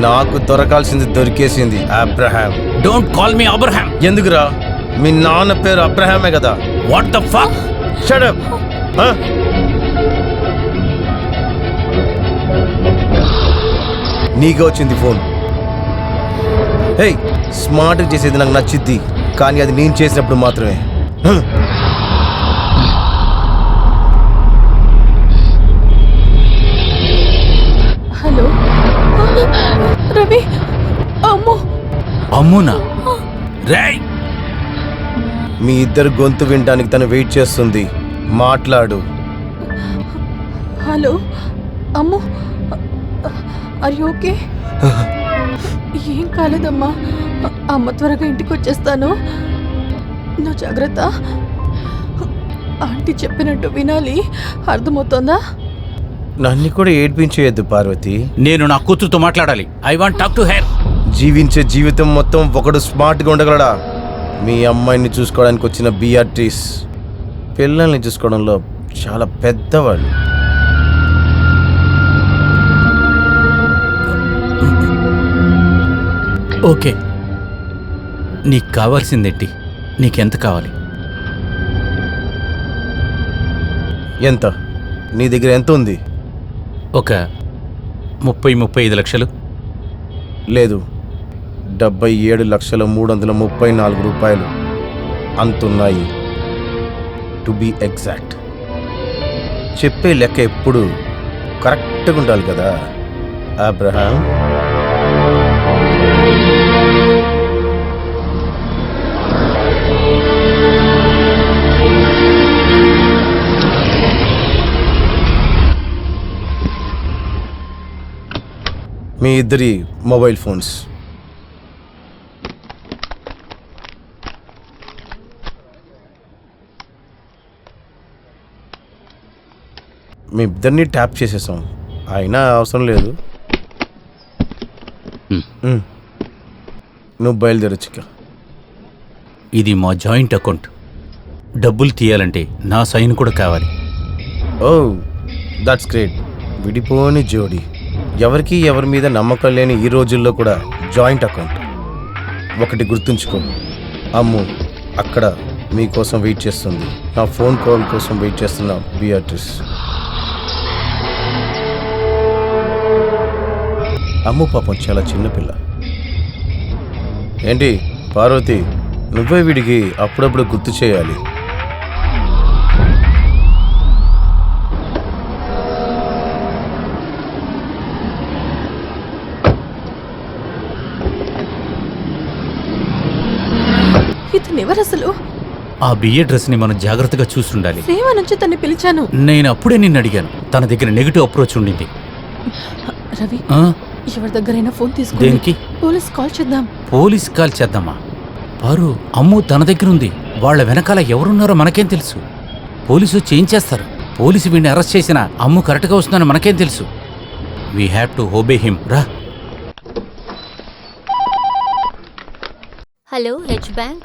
నాకు దొరకాల్సింది దొరికేసింది Abraham. Don't call me Abraham. ఎందుకురా? మీ నాన్న పేరు అబ్రహామే కదా. What the fuck? Shut up. నీకే వచ్చింది ఫోన్. హే, స్మార్ట్ చేసేది నాకు నచ్చిద్ది, కానీ అది నేను చేసినప్పుడు మాత్రమే. హలో రవి. అమ్మో. అమ్మునా? రేయ్, మీ ఇద్దరు గొంతు వినడానికి తను వెయిట్ చేస్తుంది. మాట్లాడు. హలో అమ్మో, ఆర్ యు ఓకే? ఏం కాలేదమ్మా, అమ్మ త్వరగా ఇంటికి వచ్చేస్తాను, నువ్వు జాగ్రత్త. ఆంటీ చెప్పినట్టు వినాలి, అర్థమవుతోందా? నన్ను కూడా ఏడ్పించేయద్దు పార్వతి. నేను నా కూతురుతో మాట్లాడాలి. I want talk to her. జీవించే జీవితం మొత్తం ఒకడు స్మార్ట్గా ఉండగలడా? మీ అమ్మాయిని చూసుకోవడానికి వచ్చిన బిఆర్టీస్ పిల్లల్ని చూసుకోవడంలో చాలా పెద్దవాళ్ళు. ఓకే, నీకు కావాల్సిందేంటి? నీకెంత కావాలి? ఎంత? నీ దగ్గర ఎంత ఉంది? ఒక 30-35 లక్షలు. లేదు, 77,334 రూపాయలు అంతున్నాయి, టు బీ ఎగ్జాక్ట్. చెప్పే లెక్క ఎప్పుడు కరెక్ట్గా ఉండాలి కదా అబ్రహాం. మీ ఇద్దరి మొబైల్ ఫోన్స్. మీ ఇద్దరిని ట్యాప్ చేసేసాం, అయినా అవసరం లేదు. నువ్వు బయలుదేరొచ్చుక. ఇది మా జాయింట్ అకౌంట్. డబ్బులు తీయాలంటే నా సైన్ కూడా కావాలి. ఓ, దట్స్ గ్రేట్. విడిపోని జోడి. ఎవరికి ఎవరి మీద నమ్మకం లేని ఈ రోజుల్లో కూడా జాయింట్ అకౌంట్. ఒకటి గుర్తుంచుకో, అమ్ము అక్కడ మీకోసం వెయిట్ చేస్తుంది. నా ఫోన్ కాల్ కోసం వెయిట్ చేస్తున్న బియాట్రిస్. అమ్ము పాపం చాలా చిన్నపిల్ల. ఏంటి పార్వతి, నువ్వే వీడికి అప్పుడప్పుడు గుర్తు చేయాలి. ఇతను ఎవరు అసలు? ఆ బిఏ డ్రెస్ని మనం జాగ్రత్తగా చూస్తుండాలి. సేవ నుంచి తన్ని పిలిచాను. నేను అప్పుడే నిన్ను అడిగాను. తన దగ్గర నెగిటివ్ అప్రోచ్ ఉండింది. రవి, ఎవరి దగ్గరైనా ఫోన్ తీసుకో. దేనికి? పోలీస్ కాల్ చేద్దాం. పోలీస్ కాల్ చేద్దామా? పారు, అమ్ము తన దగ్గర ఉంది. వాళ్ళ వెనకాల ఎవరున్నారో మనకేం తెలుసు? పోలీసు వచ్చి ఏం చేస్తారు? పోలీసు వీడిని అరెస్ట్ చేసినా అమ్ము కరెక్ట్గా వస్తుందని మనకేం తెలుసు? We have to obey him. రా. Hello, H bank.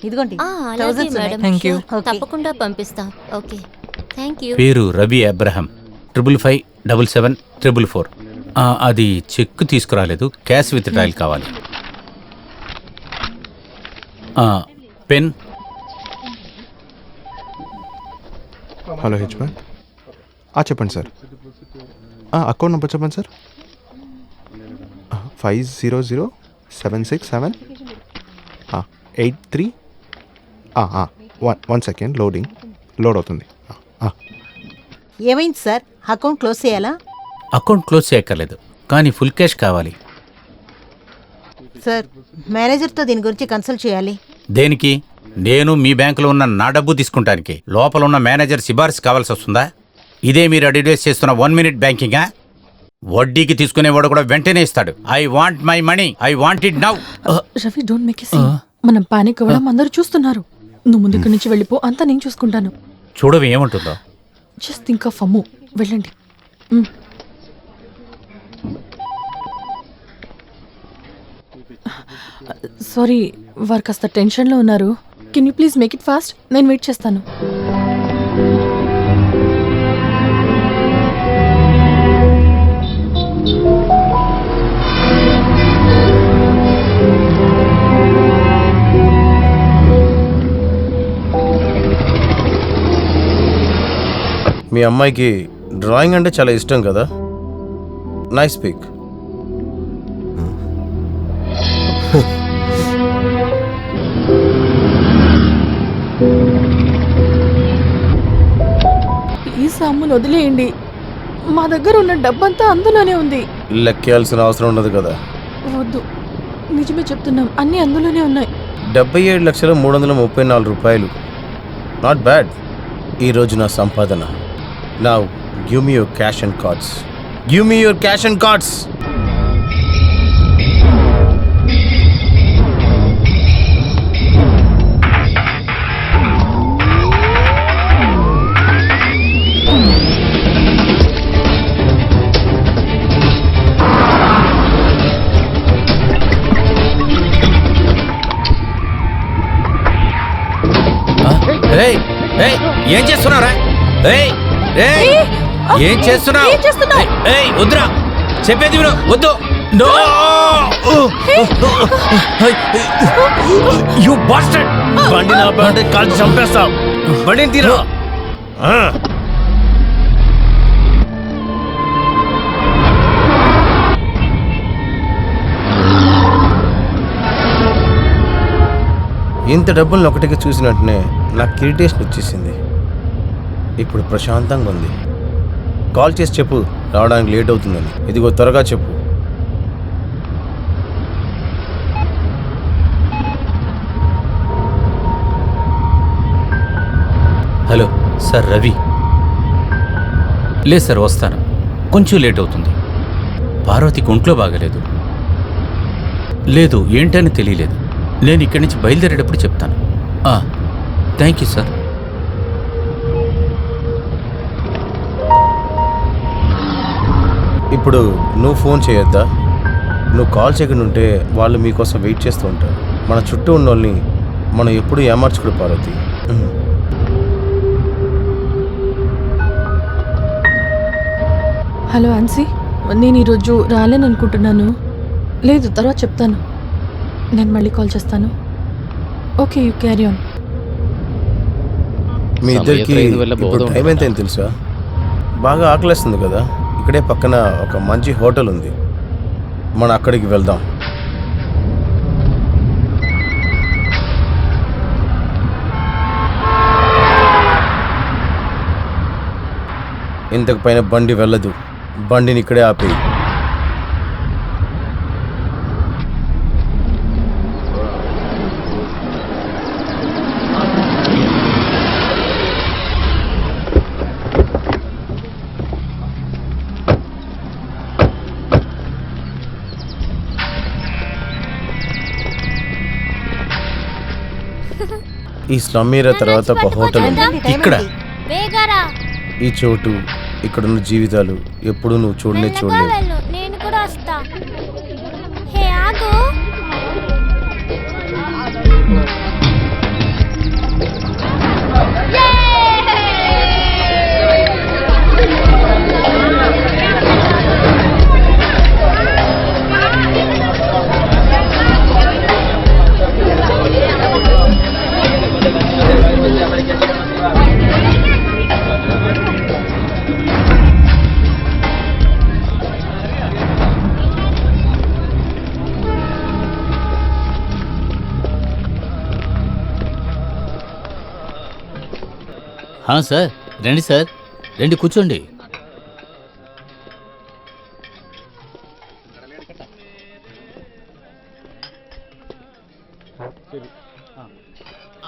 ఇదిగోండి. అలాగే మేడం, థ్యాంక్ యూ. తప్పకుండా పంపిస్తా. Okay, thank you. పేరు రవి అబ్రహం. 555774. అది చెక్ తీసుకురాలేదు, క్యాష్ విత్ డ్రాయల్ కావాలి. పెన్. Hello H bank. చెప్పండి సార్. అకౌంట్ నెంబర్ చెప్పండి సార్. 500-767-83. 1 సెకండ్, లోడ్ అవుతుంది. ఏమైంది సార్? అకౌంట్ క్లోజ్ చేయాలా? అకౌంట్ క్లోజ్ చేయక్కర్లేదు, కానీ ఫుల్ క్యాష్ కావాలి. సార్, మేనేజర్తో దీని గురించి కన్సల్ట్ చేయాలి. దేనికి? నేను మీ బ్యాంకులో ఉన్న నా డబ్బు తీసుకుంటానికి లోపల ఉన్న మేనేజర్ సిఫార్సు కావాల్సి వస్తుందా? ఇదే మీరు అడ్వర్టైజ్ చేస్తున్న 1 మినిట్ బ్యాంకింగా? వడ్డీకి తీసుకునేవాడు కూడా వెంటనే ఇస్తాడు. I want my money, I want it now. Ravi, don't make a scene. మనం పానిక్ అవ్వడం అందరూ చూస్తున్నారు. నువ్వు ముందుకు నుంచి వెళ్ళిపో, అంతా నేను చూసుకుంటాను. చూడవి ఏమంటుందో. జస్ట్ థింక్ ఆఫ్ అమ్ము. వెళ్ళండి. సారీ, వారు కాస్త టెన్షన్లో ఉన్నారు. Can you please make it fast? నేను వెయిట్ చేస్తాను. మీ అమ్మాయికి డ్రాయింగ్ అంటే చాలా ఇష్టం కదా, నైస్ పిక్. ప్లీజ్ అమ్మును వదిలేయండి. మా దగ్గర ఉన్న డబ్బంతా అందులోనే ఉంది. లెక్కేయాల్సిన అవసరం ఉండదు కదా. వద్దు, నిజమే చెప్తున్నాం, అన్నీ అందులోనే ఉన్నాయి. 77,334 రూపాయలు, నాట్ బ్యాడ్. ఈరోజు నా సంపాదన. Now give me your cash and cards. Give me your cash and cards. ఏయ్, ఏయ్, ఏం చేస్తున్నావురా? ఏయ్, ఏయ్, ఏం చేస్తున్నావు? ఏం చేస్తున్నావ్? ఏయ్, వద్దురా, చెప్పేది విను, వద్దు. No, you bastard. బండి నా బండి కాల్చి చంపేస్తాం. బండిని తీరా. ఇంత డబ్బులను ఒకటిగా చూసిన వెంటనే నాకు ఇరిటేషన్ వచ్చేసింది. ఇప్పుడు ప్రశాంతంగా ఉంది. కాల్ చేసి చెప్పు రావడానికి లేట్ అవుతుందని. ఇదిగో త్వరగా చెప్పు. Hello sir, Ravi. లేదు సార్, వస్తాను. కొంచెం లేట్ అవుతుంది. పార్వతికి ఒంట్లో బాగలేదు. లేదు, ఏంటని తెలియలేదు. నేను ఇక్కడి నుంచి బయలుదేరేటప్పుడు చెప్తాను. Thank you sir. ఇప్పుడు నువ్వు ఫోన్ చేయొద్దా? నువ్వు కాల్ చేయకుండా ఉంటే వాళ్ళు మీకోసం వెయిట్ చేస్తూ ఉంటారు. మన చుట్టూ ఉన్న వాళ్ళని మనం ఎప్పుడు ఏమార్చుకోడు పార్వతి. హలో ఆన్సీ, నేను ఈరోజు రాలేను అనుకుంటున్నాను. లేదు, తర్వాత చెప్తాను. నేను మళ్ళీ కాల్ చేస్తాను. Okay, you carry on. మీ ఇద్దరికి ఇప్పుడు టైం ఎంత అయింది తెలుసా? బాగా ఆకలిస్తుంది కదా. ఇక్కడే పక్కన ఒక మంచి హోటల్ ఉంది, మనం అక్కడికి వెళ్దాం. ఇంతకు పైన బండి వెళ్ళదు. బండిని ఇక్కడే ఆపేయి. ఈ స్లమ్ ఏరియా తర్వాత ఒక హోటల్ ఉంది. ఇక్కడ వేగారా, ఈ చోటు, ఇక్కడున్న జీవితాలు ఎప్పుడూ నువ్వు చూడనే మెల్లగా చూడలేదు. వెళ్ళు, నేను కూడా వస్తా. హే ఆగు. సార్, రండి సార్, రండి కూర్చోండి.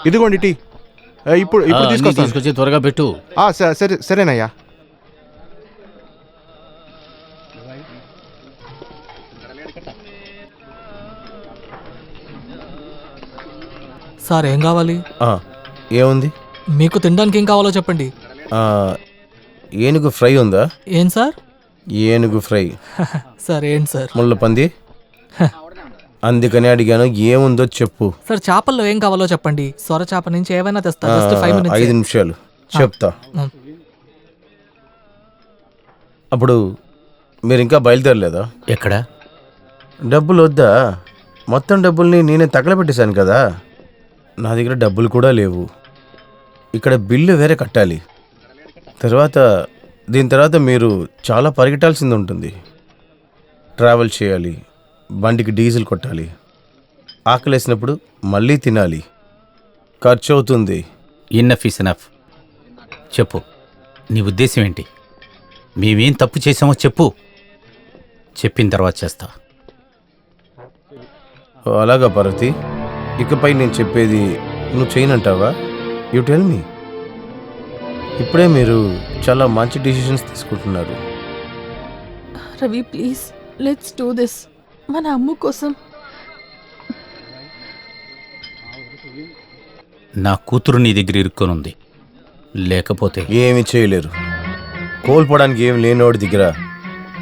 ఇదిగోండి టీ. ఇప్పుడు ఇప్పుడు తీసుకొస్తాను. తీసుకొచ్చి త్వరగా పెట్టు. సరే సరేనయ్యా. సార్, ఏం కావాలి? ఏముంది? మీకు తినడానికి ఏం కావాలో చెప్పండి. ఏనుగు ఫ్రై ఉందా? ఏం సార్? ఏనుగు ఫ్రై. సార్ ఏంటి సార్? ముళ్ళ పంది. అందుకని అడిగాను, ఏముందో చెప్పు. సార్, చేపల్లో ఏం కావాలో చెప్పండి. సొర చేప నుంచి ఏమైనా తెస్తా. Just 5 minutes. 5 నిమిషాలు చెప్తా. అప్పుడు మీరు ఇంకా బయలుదేరలేదా? ఎక్కడ? డబ్బులు వద్దా? మొత్తం డబ్బుల్ని నేనే తగలబెట్టేశాను కదా. నా దగ్గర డబ్బులు కూడా లేవు. ఇక్కడ బిల్లు వేరే కట్టాలి. దీని తర్వాత మీరు చాలా పరిగెట్టాల్సింది ఉంటుంది. ట్రావెల్ చేయాలి, బండికి డీజిల్ కొట్టాలి, ఆకలేసినప్పుడు మళ్ళీ తినాలి, ఖర్చు అవుతుంది. Enough is enough. చెప్పు, నీ ఉద్దేశం ఏంటి? మేమేం తప్పు చేసామో చెప్పు. చెప్పిన తర్వాత చేస్తా. ఓ, అలాగా పార్వతి, ఇకపై నేను చెప్పేది నువ్వు చేయనంటావా? You tell me. ఇప్పుడే మీరు చాలా మంచి డిసిషన్స్ తీసుకుంటున్నారు. Ravi please let's do this, మన అమ్ము కోసం. నా కూతురు నీ దగ్గర ఇరుక్కొనుంది, లేకపోతే ఏమి చేయలేరు. కోల్పోవడానికి ఏం లేనివాడి దగ్గర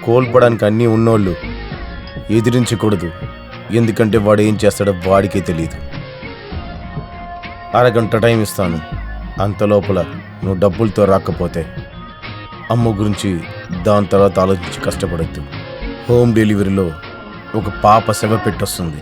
కోల్పోవడానికి అన్నీ ఉన్నోళ్ళు ఎదిరించకూడదు. ఎందుకంటే వాడు ఏం చేస్తాడో వాడికే తెలియదు. అరగంట టైం ఇస్తాను, అంత లోపల నువ్వు డబ్బులతో రాకపోతే అమ్మ గురించి దాని తర్వాత ఆలోచించి కష్టపడద్దు. హోమ్ డెలివరీలో ఒక పాప శవ పెట్టొస్తుంది.